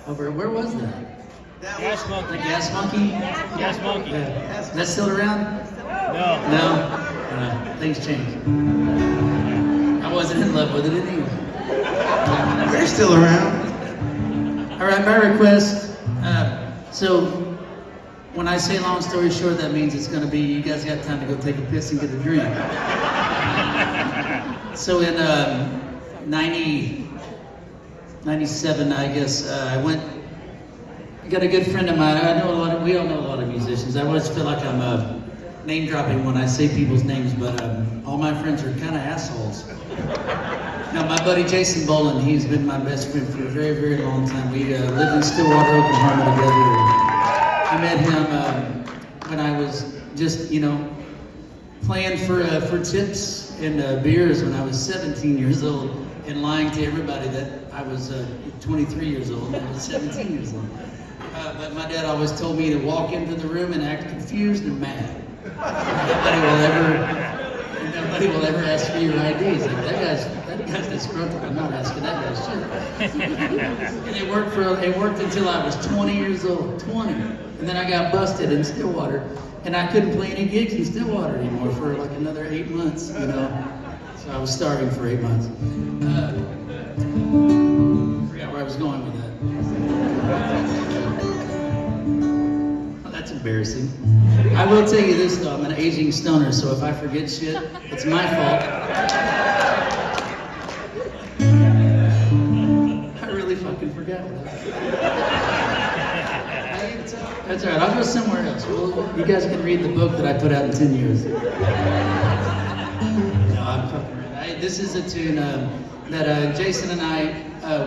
Over where was that? Gas Monkey. The Gas Monkey? Gas Monkey. Yeah. Is that still around? No. No? Things change. I wasn't in love with it anyway. They're still around. All right, my request. So, when I say long story short, that means it's going to be you guys got time to go take a piss and get a drink. So in 97, I guess, I got a good friend of mine. We all know a lot of musicians. I always feel like I'm name dropping when I say people's names, but all my friends are kind of assholes. Now, my buddy Jason Boland, he's been my best friend for a very, very long time. We lived in Stillwater, Oklahoma together. I met him when I was just, playing for tips and beers when I was 17 years old and lying to everybody that I was 23 years old and I was 17 years old. But my dad always told me to walk into the room and act confused and mad. Nobody will ever ask for your IDs. Like, that guy's disgruntled. I'm not asking that guy shit. And it worked until I was 20 years old. 20. And then I got busted in Stillwater. And I couldn't play any gigs in Stillwater anymore for like another 8 months, So I was starving for 8 months. I forgot where I was going with that. Well, that's embarrassing. I will tell you this though, I'm an aging stoner, so if I forget shit, it's my fault. I really fucking forgot what That's all right, I'll go somewhere else. Well, you guys can read the book that I put out in 10 years. No, I'm fucking right. This is a tune that Jason and I,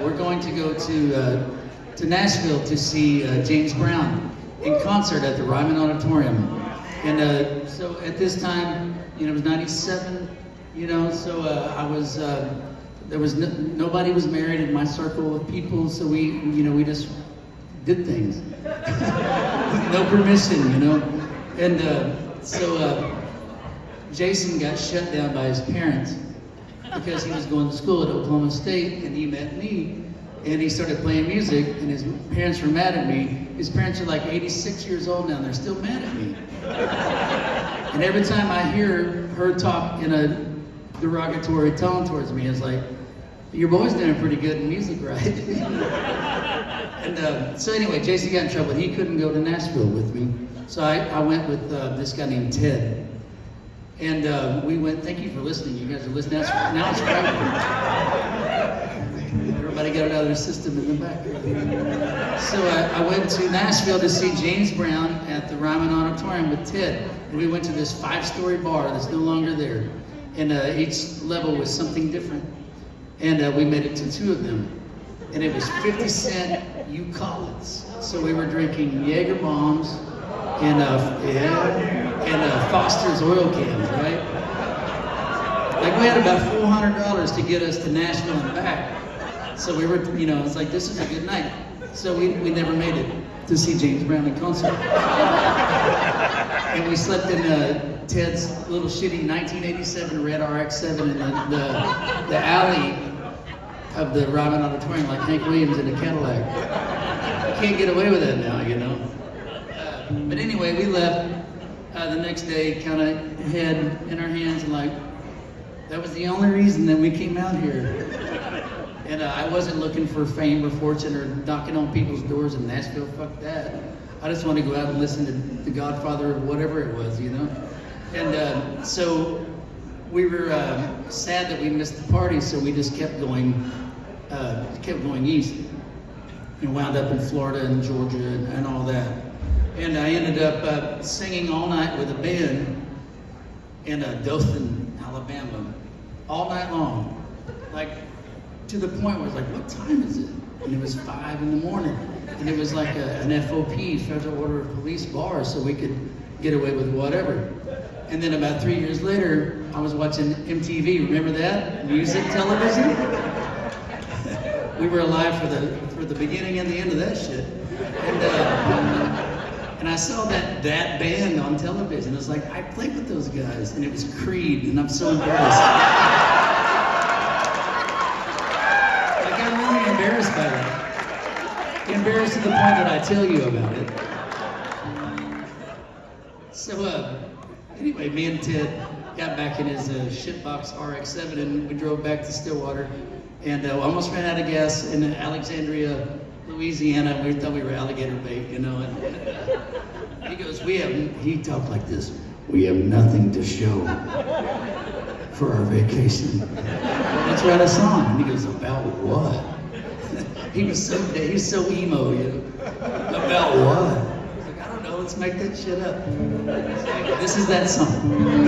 we're going to go to Nashville to see James Brown in concert at the Ryman Auditorium. And so at this time, it was 97, so I was, there was nobody was married in my circle of people, so we just did things. No permission, And so Jason got shut down by his parents because he was going to school at Oklahoma State, and he met me, and he started playing music, and his parents were mad at me. His parents are like 86 years old now, and they're still mad at me. And every time I hear her talk in a derogatory tone towards me, it's like, your boy's doing pretty good in music, right? And so anyway, Jason got in trouble. He couldn't go to Nashville with me. So I went with this guy named Ted. And we went, thank you for listening. You guys are listening. Now it's Friday. Everybody got it out of their system in the back. So I went to Nashville to see James Brown at the Ryman Auditorium with Ted. And we went to this 5-story bar that's no longer there. And each level was something different. And we made it to 2 of them. And it was 50 cent Collins. So we were drinking Jaeger bombs and Foster's oil cans, right? Like we had about $400 to get us to Nashville and back. So we were, it's like, this is a good night. So we never made it to see James Brown in concert. And we slept in Ted's little shitty 1987 red RX-7 in the alley of the Ryman Auditorium, like Hank Williams in a Cadillac. Can't get away with that now, But anyway, we left the next day, kind of head in our hands, and like, that was the only reason that we came out here. And I wasn't looking for fame or fortune or knocking on people's doors in Nashville, fuck that. I just want to go out and listen to The Godfather or whatever it was, And so we were sad that we missed the party, so we just kept going east and wound up in Florida and Georgia and all that. And I ended up singing all night with a band in Dothan, Alabama, all night long, like to the point where it's like, what time is it? And it was 5 in the morning, and it was like an FOP, Federal Order of Police bar, so we could get away with whatever. And then about 3 years later, I was watching MTV. Remember that? Music television? We were alive for the beginning and the end of that shit. And I saw that band on television. I was like, I played with those guys, and it was Creed, and I'm so embarrassed. Like, I'm really embarrassed by that. Embarrassed to the point that I tell you about it. So, anyway, me and Ted got back in his shitbox RX-7 and we drove back to Stillwater and almost ran out of gas in Alexandria, Louisiana. We thought we were alligator bait, you know. And he goes, he talked like this, we have nothing to show for our vacation. Let's write a song. And he goes, about what? He was so emo, you know. About what? I was like, I don't know, let's make that shit up. So, this is that song.